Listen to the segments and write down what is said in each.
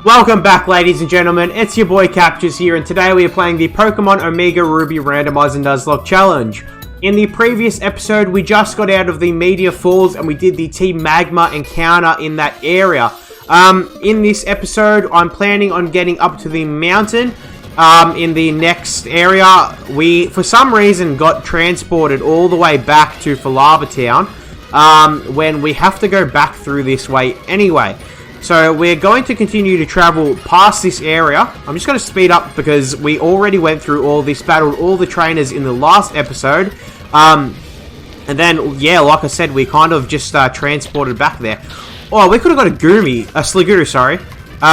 Welcome back, ladies and gentlemen. It's your boy Capturez here, and today we are playing the Pokemon Omega Ruby Randomizer Nuzlocke Challenge. In the previous episode, we just got out of the Meteor Falls and we did the Team Magma encounter in that area. In this episode, I'm planning on getting up to the mountain. In the next area, we, for some reason, got transported all the way back to Falava Town, when we have to go back through this way anyway. So we're going to continue to travel past this area. I'm just going to speed up because we already went through all this, battled all the trainers in the last episode. And then, yeah, like I said, we kind of just transported back there. Oh, we could have got a Sliguru, sorry,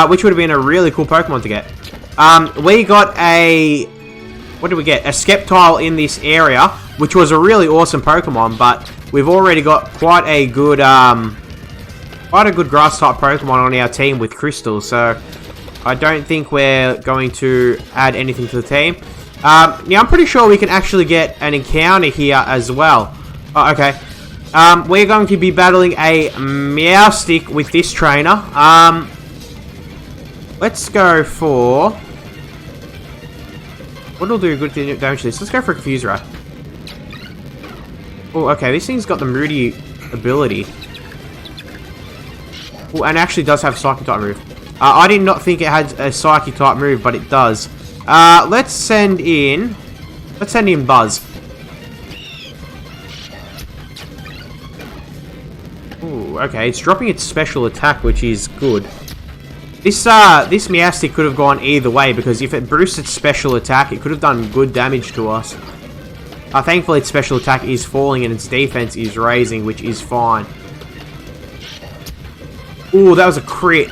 which would have been a really cool Pokemon to get. We got a, what did we get? A Sceptile in this area, which was a really awesome Pokemon, but we've already got quite a good grass-type Pokemon on our team with Crystal, so I don't think we're going to add anything to the team. Now, I'm pretty sure we can actually get an encounter here as well. Oh, okay. We're going to be battling a Meowstic with this trainer. Let's go for... What'll do good damage to this? Let's go for a Confuse Ray. Oh, okay, this thing's got the Moody ability. Oh, and actually does have Psychic type move. I did not think it had a Psychic type move, but it does. Let's send in Buzz. Ooh, okay, it's dropping its special attack, which is good. This Meowstic could have gone either way, because if it boosts its special attack, it could have done good damage to us. Thankfully, its special attack is falling and its defense is raising, which is fine. Ooh, that was a crit.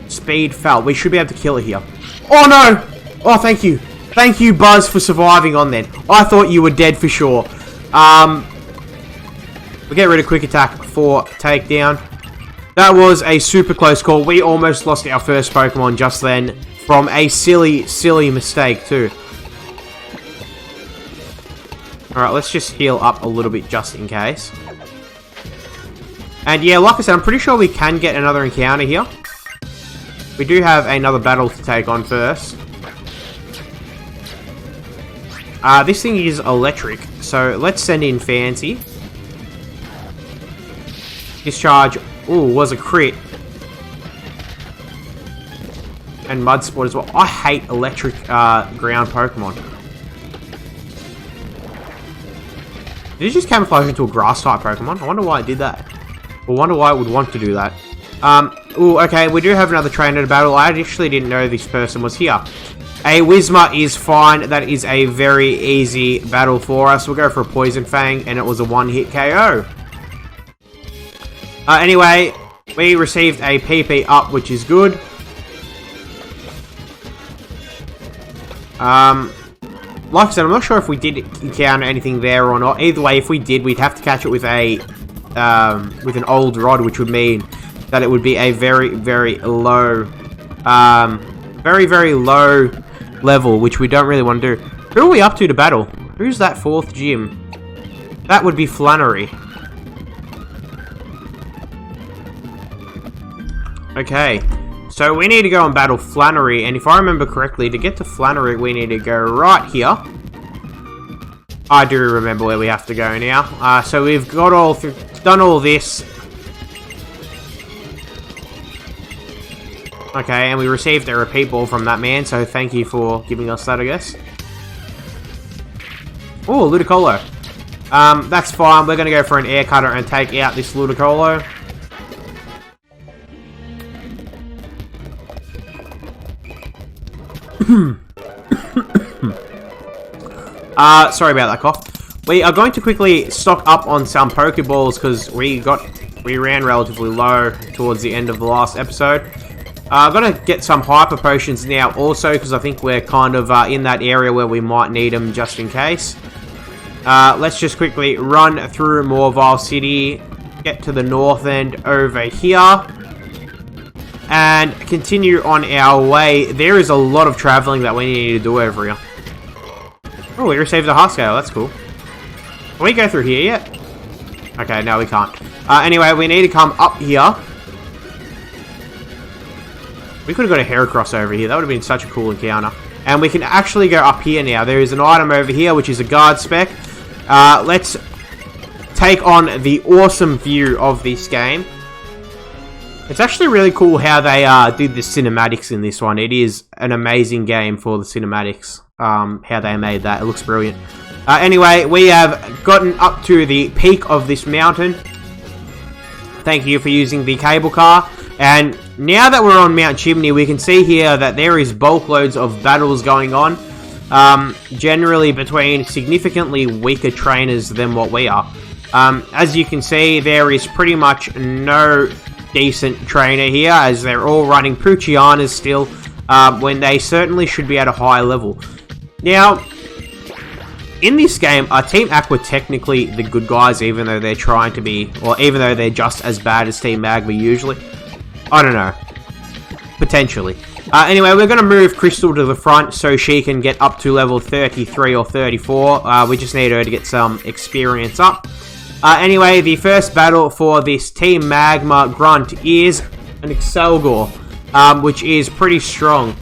Speed fell. We should be able to kill it here. Oh, no! Oh, thank you. Thank you, Buzz, for surviving on then. I thought you were dead for sure. We get rid of Quick Attack for takedown. That was a super close call. We almost lost our first Pokemon just then from a silly, silly mistake, too. Alright, let's just heal up a little bit just in case. And yeah, like I said, I'm pretty sure we can get another encounter here. We do have another battle to take on first. This thing is electric, so let's send in Fancy. Discharge, ooh, was a crit. And Mudsport as well. I hate electric ground Pokemon. Did it just camouflage into a grass-type Pokemon? I wonder why it did that. I wonder why it would want to do that. Ooh, okay, we do have another trainer to battle. I actually didn't know this person was here. A Whismur is fine. That is a very easy battle for us. We'll go for a Poison Fang, and it was a one-hit KO. Anyway, we received a PP up, which is good. Like I said, I'm not sure if we did encounter anything there or not. Either way, if we did, we'd have to catch it with a with an old rod, which would mean that it would be a very, very low, very, very low level, which we don't really want to do. Who are we up to battle? Who's that fourth gym? That would be Flannery. Okay, so we need to go and battle Flannery, and if I remember correctly, to get to Flannery, we need to go right here. I do remember where we have to go now. So we've got done all this. Okay, and we received a repeat ball from that man, so thank you for giving us that, I guess. Oh, Ludicolo. That's fine. We're going to go for an air cutter and take out this Ludicolo. Sorry about that cough. We are going to quickly stock up on some Pokeballs because we ran relatively low towards the end of the last episode. I'm going to get some Hyper Potions now also because I think we're kind of in that area where we might need them just in case. Let's just quickly run through Morville City, get to the north end over here, and continue on our way. There is a lot of traveling that we need to do over here. Oh, we received a Huscale. That's cool. Can we go through here yet? Okay, no, we can't. Anyway, we need to come up here. We could have got a Heracross over here. That would have been such a cool encounter. And we can actually go up here now. There is an item over here, which is a guard spec. Let's take on the awesome view of this game. It's actually really cool how they did the cinematics in this one. It is an amazing game for the cinematics. How they made that. It looks brilliant. Anyway, we have gotten up to the peak of this mountain. Thank you for using the cable car. And now that we're on Mount Chimney, we can see here that there is bulk loads of battles going on. Generally between significantly weaker trainers than what we are. As you can see, there is pretty much no decent trainer here, as they're all running Poochianas still, when they certainly should be at a high level. Now, in this game, are Team Aqua technically the good guys, even though they're trying to be, or even though they're just as bad as Team Magma usually? I don't know. Potentially. Anyway, we're going to move Crystal to the front so she can get up to level 33 or 34. We just need her to get some experience up. Anyway, the first battle for this Team Magma Grunt is an Excelgor, which is pretty strong.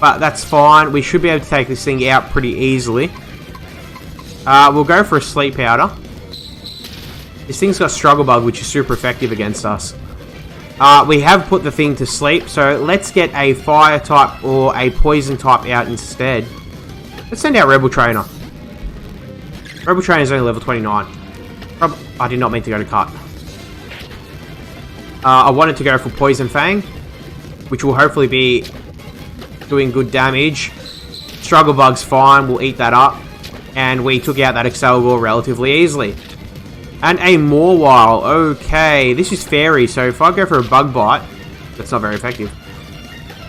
But that's fine. We should be able to take this thing out pretty easily. We'll go for a Sleep Powder. This thing's got Struggle Bug, which is super effective against us. We have put the thing to sleep, so let's get a Fire type or a Poison type out instead. Let's send out Rebel Trainer. Rebel Trainer is only level 29. I did not mean to go to Cut. I wanted to go for Poison Fang, which will hopefully be doing good damage. Struggle Bug's fine, we'll eat that up. And we took out that Excelgor relatively easily. And a Mawile. Okay, this is Fairy, so if I go for a Bug Bite, that's not very effective.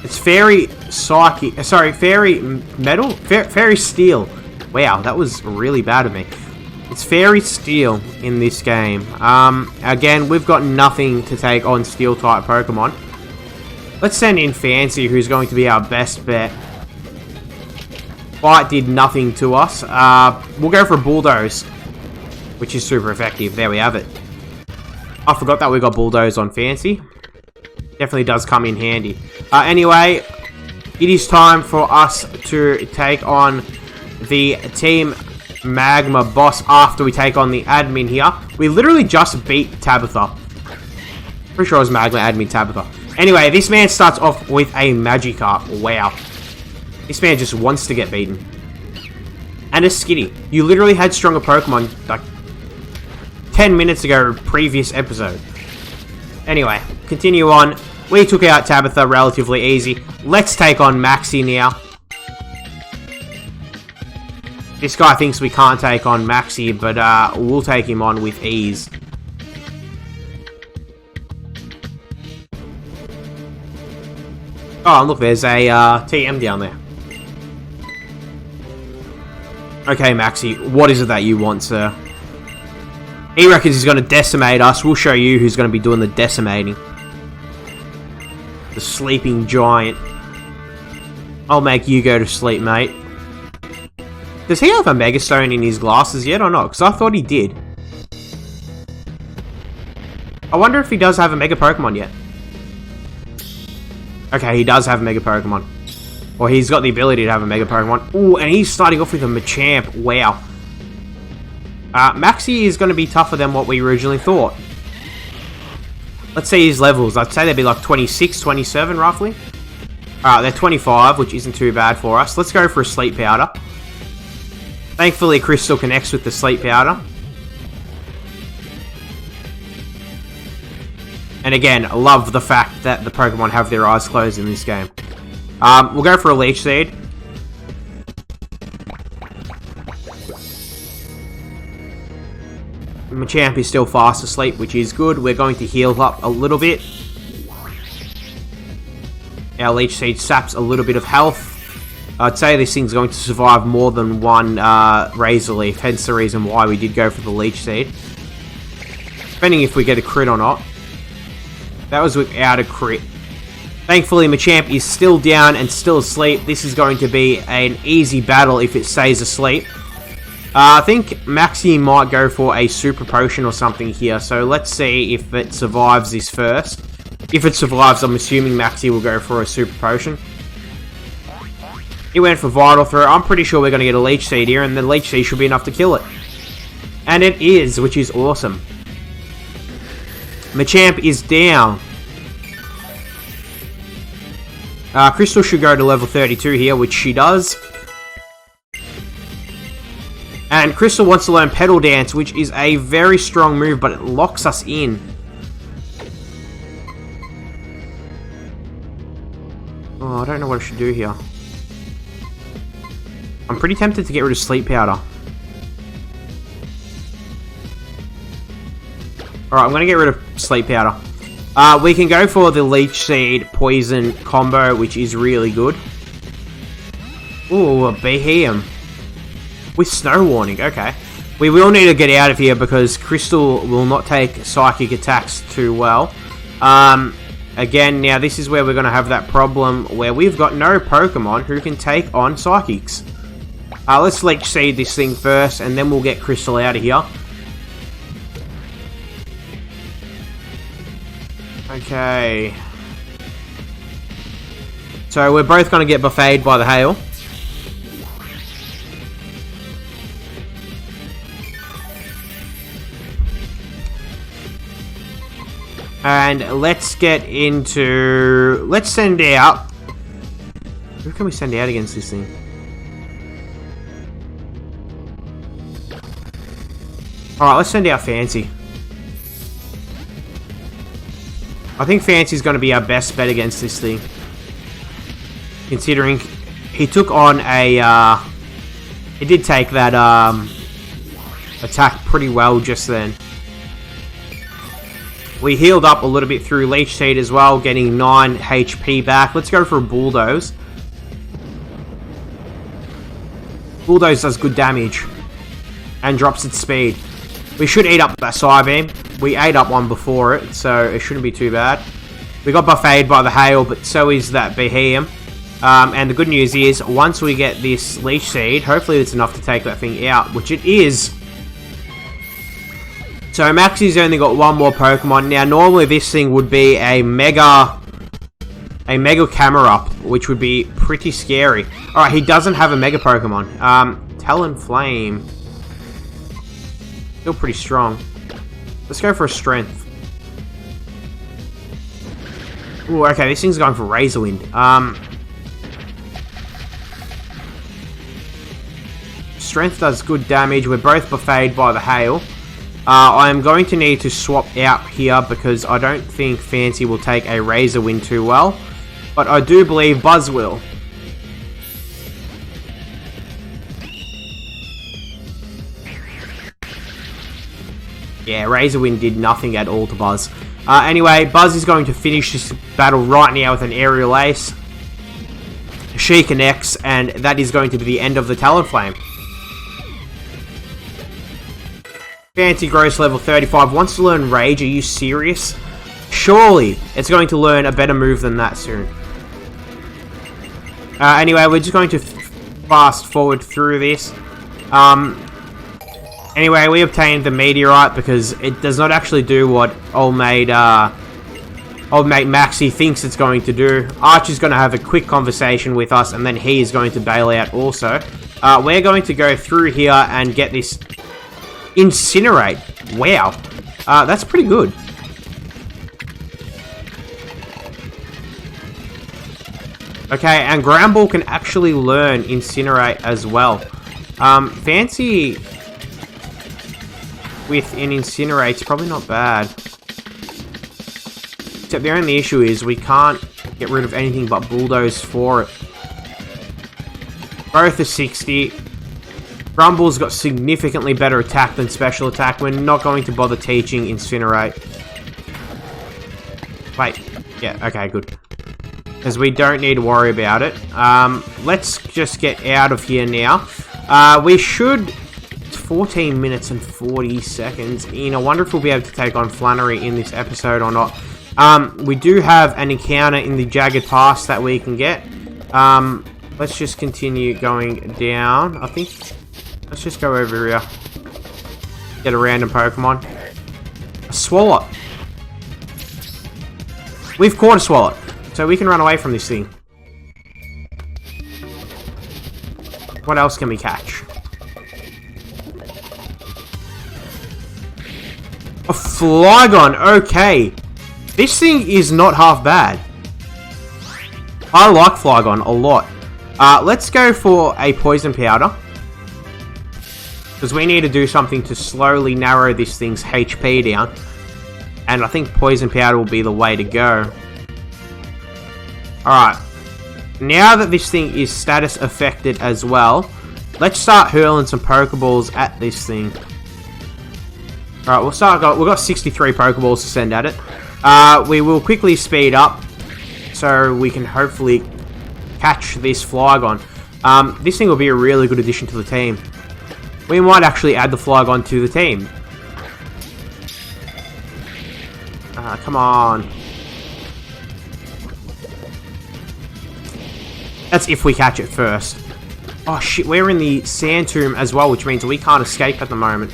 It's Fairy Psychic. Sorry, Fairy Metal? Fairy Steel. Wow, that was really bad of me. It's Fairy Steel in this game. Again, we've got nothing to take on Steel-type Pokemon. Let's send in Fancy, who's going to be our best bet. Bite did nothing to us. We'll go for a Bulldoze, which is super effective. There we have it. I forgot that we got Bulldoze on Fancy. Definitely does come in handy. Anyway, it is time for us to take on the Team Magma boss after we take on the admin here. We literally just beat Tabitha. Pretty sure it was Magma admin Tabitha. Anyway, this man starts off with a Magikarp. Wow. This man just wants to get beaten. And a Skitty. You literally had stronger Pokemon like 10 minutes ago, previous episode. Anyway, continue on. We took out Tabitha relatively easy. Let's take on Maxie now. This guy thinks we can't take on Maxie, but we'll take him on with ease. Oh, look, there's a TM down there. Okay, Maxie, what is it that you want, sir? He reckons he's going to decimate us. We'll show you who's going to be doing the decimating. The sleeping giant. I'll make you go to sleep, mate. Does he have a Mega Stone in his glasses yet or not? Because I thought he did. I wonder if he does have a Mega Pokemon yet. Okay, he does have a Mega Pokemon. Or he's got the ability to have a Mega Pokemon. Ooh, and he's starting off with a Machamp. Wow. Maxie is going to be tougher than what we originally thought. Let's see his levels. I'd say they'd be like 26, 27 roughly. They're 25, which isn't too bad for us. Let's go for a Sleep Powder. Thankfully, Crystal connects with the Sleep Powder. And again, I love the fact that the Pokemon have their eyes closed in this game. We'll go for a Leech Seed. Machamp is still fast asleep, which is good. We're going to heal up a little bit. Our Leech Seed saps a little bit of health. I'd say this thing's going to survive more than one Razor Leaf, hence the reason why we did go for the Leech Seed. Depending if we get a crit or not. That was without a crit. Thankfully, Machamp is still down and still asleep. This is going to be an easy battle if it stays asleep. I think Maxie might go for a Super Potion or something here, so let's see if it survives this first. If it survives, I'm assuming Maxie will go for a super potion. He went for Vital Throw. I'm pretty sure we're going to get a Leech Seed here, and the Leech Seed should be enough to kill it. And it is, which is awesome. Machamp is down. Crystal should go to level 32 here, which she does. And Crystal wants to learn Petal Dance, which is a very strong move, but it locks us in. Oh, I don't know what I should do here. I'm pretty tempted to get rid of Sleep Powder. Alright, I'm going to get rid of Sleep Powder. We can go for the Leech Seed Poison combo, which is really good. Ooh, a Behem. With Snow Warning, okay. We will need to get out of here because Crystal will not take Psychic attacks too well. Again, now this is where we're going to have that problem where we've got no Pokemon who can take on Psychics. Let's Leech Seed this thing first, and then we'll get Crystal out of here. Okay. So we're both going to get buffeted by the hail. And let's get into... Let's send out... Who can we send out against this thing? Alright, let's send out Fancy. I think Fancy's going to be our best bet against this thing. Considering he took on a... he did take that attack pretty well just then. We healed up a little bit through Leech Seed as well, getting 9 HP back. Let's go for a Bulldoze. Bulldoze does good damage. And drops its speed. We should eat up that Psybeam. We ate up one before it, so it shouldn't be too bad. We got buffeted by the hail, but so is that Behem. And the good news is, once we get this Leech Seed, hopefully it's enough to take that thing out, which it is. So Maxie's only got one more Pokemon. Now normally this thing would be a Mega Camera, which would be pretty scary. Alright, he doesn't have a Mega Pokemon. Talonflame. Still pretty strong. Let's go for a Strength. Ooh, okay, this thing's going for Razor Wind. Strength does good damage. We're both buffeted by the hail. I am going to need to swap out here because I don't think Fancy will take a Razor Wind too well. But I do believe Buzz will. Yeah, Razor Wind did nothing at all to Buzz. Anyway, Buzz is going to finish this battle right now with an Aerial Ace. She connects, and that is going to be the end of the Talonflame. Fancy grows level 35. Wants to learn Rage. Are you serious? Surely it's going to learn a better move than that soon. Anyway, we're just going to fast forward through this. Anyway, we obtained the Meteorite because it does not actually do what old mate Maxie thinks it's going to do. Archer's going to have a quick conversation with us, and then he is going to bail out also. We're going to go through here and get this Incinerate. Wow. That's pretty good. Okay, and Ground Ball can actually learn Incinerate as well. Fancy with an Incinerate's probably not bad. Except the only issue is we can't get rid of anything but Bulldoze for it. Both are 60. Rumble's got significantly better attack than special attack. We're not going to bother teaching Incinerate. Wait. Yeah, okay, good. Because we don't need to worry about it. Let's just get out of here now. We should... It's 14 minutes and 40 seconds. I wonder if we'll be able to take on Flannery in this episode or not. We do have an encounter in the Jagged Pass that we can get. Let's just continue going down, I think. Let's just go over here. Get a random Pokemon. A Swallow. We've caught a swallow, so we can run away from this thing. What else can we catch? A Flygon, okay. This thing is not half bad. I like Flygon a lot. Let's go for a poison powder. Because we need to do something to slowly narrow this thing's HP down. And I think poison powder will be the way to go. Alright. Now that this thing is status affected as well, let's start hurling some Pokeballs at this thing. Alright, we've got 63 Pokeballs to send at it. We will quickly speed up so we can hopefully catch this Flygon. This thing will be a really good addition to the team. We might actually add the Flygon to the team. Come on. That's if we catch it first. Oh shit, we're in the sand tomb as well, which means we can't escape at the moment.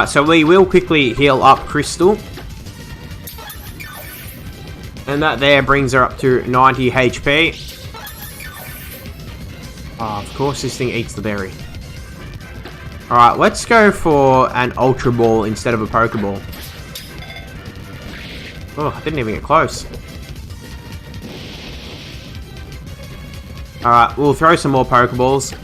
So we will quickly heal up Crystal. And that there brings her up to 90 HP. Oh, of course this thing eats the berry. Alright, let's go for an Ultra Ball instead of a Pokeball. Oh, I didn't even get close. Alright, we'll throw some more Pokeballs.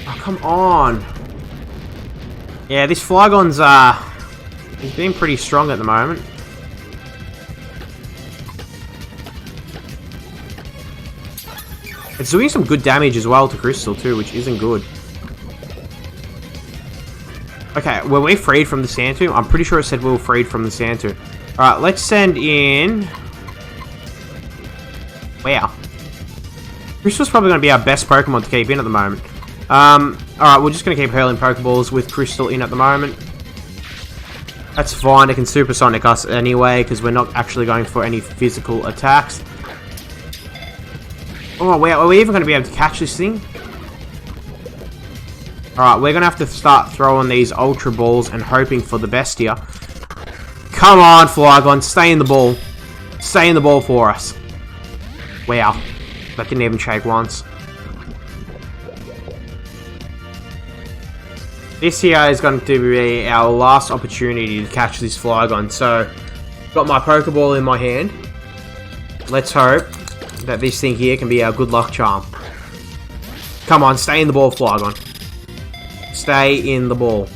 Oh, come on. Yeah, this Flygon's, he's being pretty strong at the moment. It's doing some good damage as well to Crystal too, which isn't good. Okay, were we freed from the sand tomb? I'm pretty sure it said we were freed from the sand tomb. Alright, let's send in... Wow. Crystal's probably going to be our best Pokemon to keep in at the moment. Alright, we're just going to keep hurling Pokeballs with Crystal in at the moment. That's fine, it can Supersonic us anyway, because we're not actually going for any physical attacks. Oh, wow, are we even going to be able to catch this thing? Alright, we're going to have to start throwing these Ultra Balls and hoping for the best here. Come on, Flygon, stay in the ball. Stay in the ball for us. Wow, that didn't even shake once. This here is going to be our last opportunity to catch this Flygon. So, got my Pokeball in my hand. Let's hope that this thing here can be our good luck charm. Come on, stay in the ball, Flygon. Stay in the ball.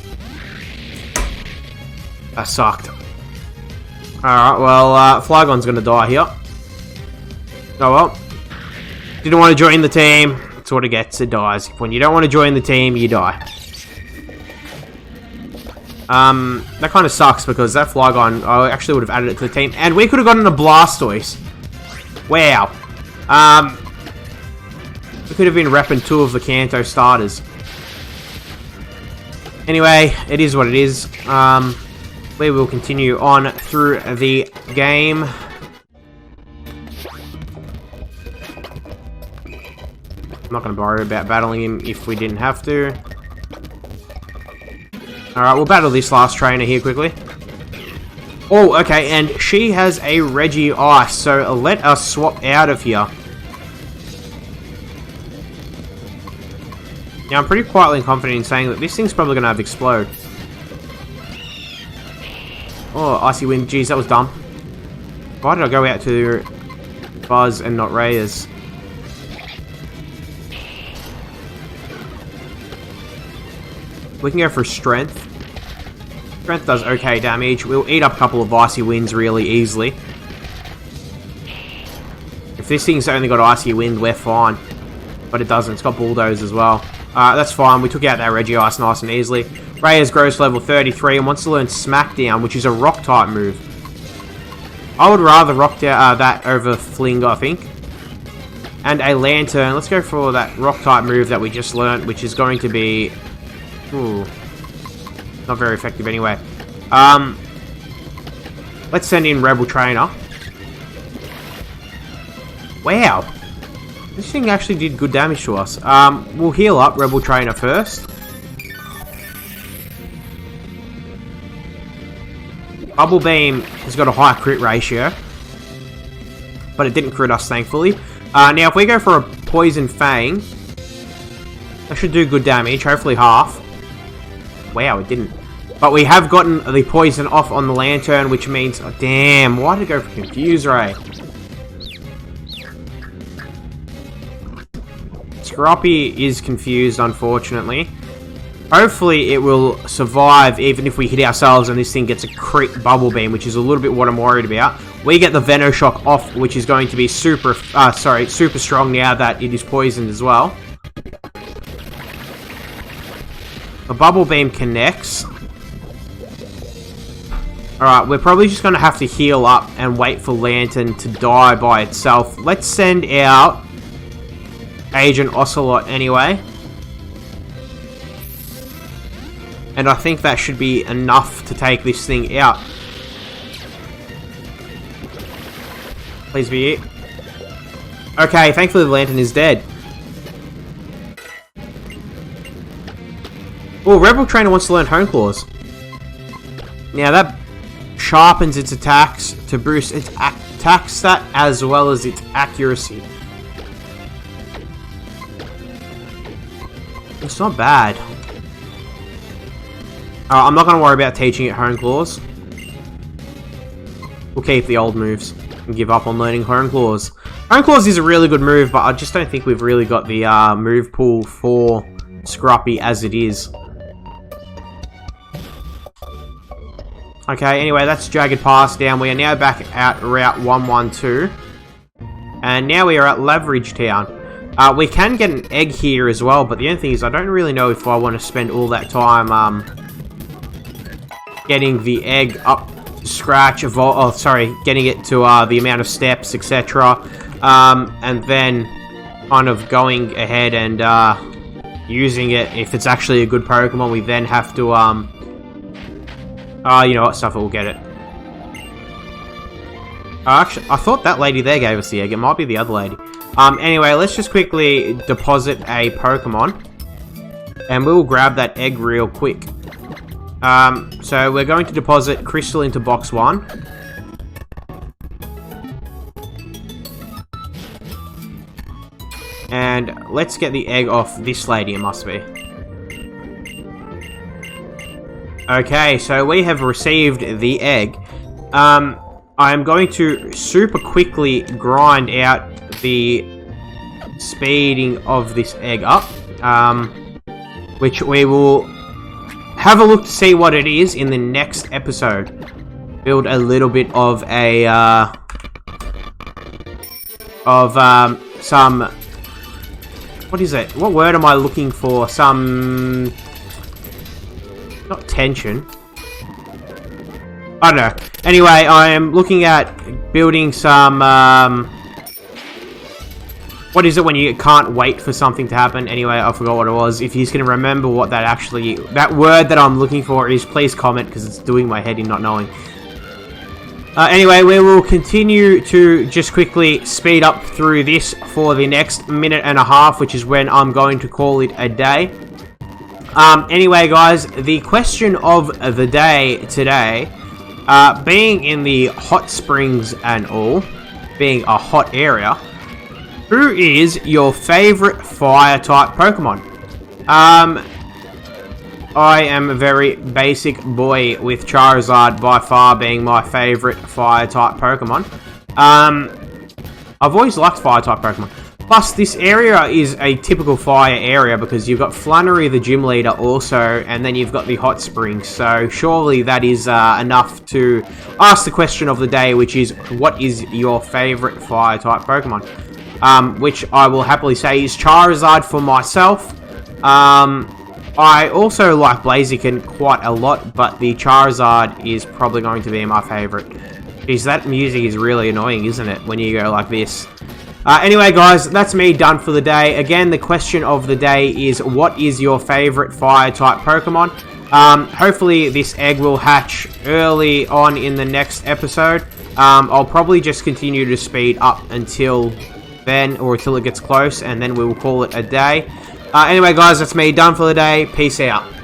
That sucked. Alright, well, Flygon's gonna die here. Oh well. Didn't want to join the team. That's what it gets, it dies. When you don't want to join the team, you die. That kind of sucks because that Flygon, I actually would have added it to the team. And we could have gotten a Blastoise. Wow. We could have been repping 2 of the Kanto starters. Anyway, it is what it is. We will continue on through the game. I'm not going to worry about battling him if we didn't have to. Alright, we'll battle this last trainer here quickly. Oh, okay, and she has a Regice, so let us swap out of here. Now, I'm pretty quietly confident in saying that this thing's probably going to have Explode. Oh, Icy Wind, jeez, that was dumb. Why did I go out to Buzz and not Reyes? We can go for Strength. Strength does okay damage. We'll eat up a couple of Icy Winds really easily. If this thing's only got Icy Wind, we're fine. But it doesn't. It's got Bulldoze as well. That's fine. We took out that Regice nice and easily. Reyes grows to level 33 and wants to learn Smackdown, which is a Rock-type move. I would rather rock that over Fling, I think. And a Lantern. Let's go for that Rock-type move that we just learnt, which is going to be... Ooh. Not very effective anyway. Let's send in Rebel Trainer. Wow. This thing actually did good damage to us. We'll heal up Rebel Trainer first. Bubble Beam has got a high crit ratio, but it didn't crit us, thankfully. Now, if we go for a Poison Fang, that should do good damage, hopefully half. Wow, it didn't. But we have gotten the poison off on the Lantern, which means... Oh, damn, why did it go for Confuse Ray? Scroppy is confused, unfortunately. Hopefully it will survive even if we hit ourselves and this thing gets a crit Bubble Beam, which is a little bit what I'm worried about. We get the Venoshock off, which is going to be super strong now that it is poisoned as well. The Bubble Beam connects. Alright, we're probably just going to have to heal up and wait for Lantern to die by itself. Let's send out Agent Ocelot anyway. And I think that should be enough to take this thing out. Please be it. Okay, thankfully the Lantern is dead. Oh, Rebel Trainer wants to learn Hone Claws. Now that sharpens its attacks to boost its attack stat as well as its accuracy. It's not bad. I'm not going to worry about teaching it Hone Claws. We'll keep the old moves and give up on learning Hone Claws. Hone Claws is a really good move, but I just don't think we've really got the move pool for Scroppy as it is. Okay, anyway, that's Jagged Pass down. We are now back at Route 112. And now we are at Leverage Town. We can get an egg here as well, but the only thing is I don't really know if I want to spend all that time getting the egg up to scratch, getting it to the amount of steps, etc. And then kind of going ahead and using it. If it's actually a good Pokemon, we then have to... you know what, stuff it, we'll get it. Actually, I thought that lady there gave us the egg. It might be the other lady. Anyway, let's just quickly deposit a Pokemon. And we'll grab that egg real quick. So we're going to deposit Crystal into box 1. And let's get the egg off this lady, it must be. Okay, so we have received the egg. I am going to super quickly grind out the speeding of this egg up, which we will have a look to see what it is in the next episode. Build a little bit of a some, what is it? What word am I looking for? Some, not tension. I don't know. Anyway, I am looking at building some, what is it when you can't wait for something to happen? Anyway, I forgot what it was. If you can remember what that actually, that word that I'm looking for is, please comment, because it's doing my head in not knowing. Anyway, we will continue to just quickly speed up through this for the next minute and a half, which is when I'm going to call it a day. Anyway, guys, the question of the day today, being in the hot springs and all, being a hot area, who is your favorite fire-type Pokemon? I am a very basic boy with Charizard by far being my favorite fire-type Pokemon. I've always liked fire-type Pokemon. Plus, this area is a typical fire area because you've got Flannery, the gym leader, also, and then you've got the hot springs. So, surely that is enough to ask the question of the day, which is, what is your favorite fire-type Pokemon? Which I will happily say is Charizard for myself. I also like Blaziken quite a lot, but the Charizard is probably going to be my favorite. Because that music is really annoying, isn't it, when you go like this? Anyway, guys, that's me done for the day. Again, the question of the day is, what is your favorite fire-type Pokemon? Hopefully, this egg will hatch early on in the next episode. I'll probably just continue to speed up until then, or until it gets close, and then we will call it a day. Anyway, guys, that's me done for the day. Peace out.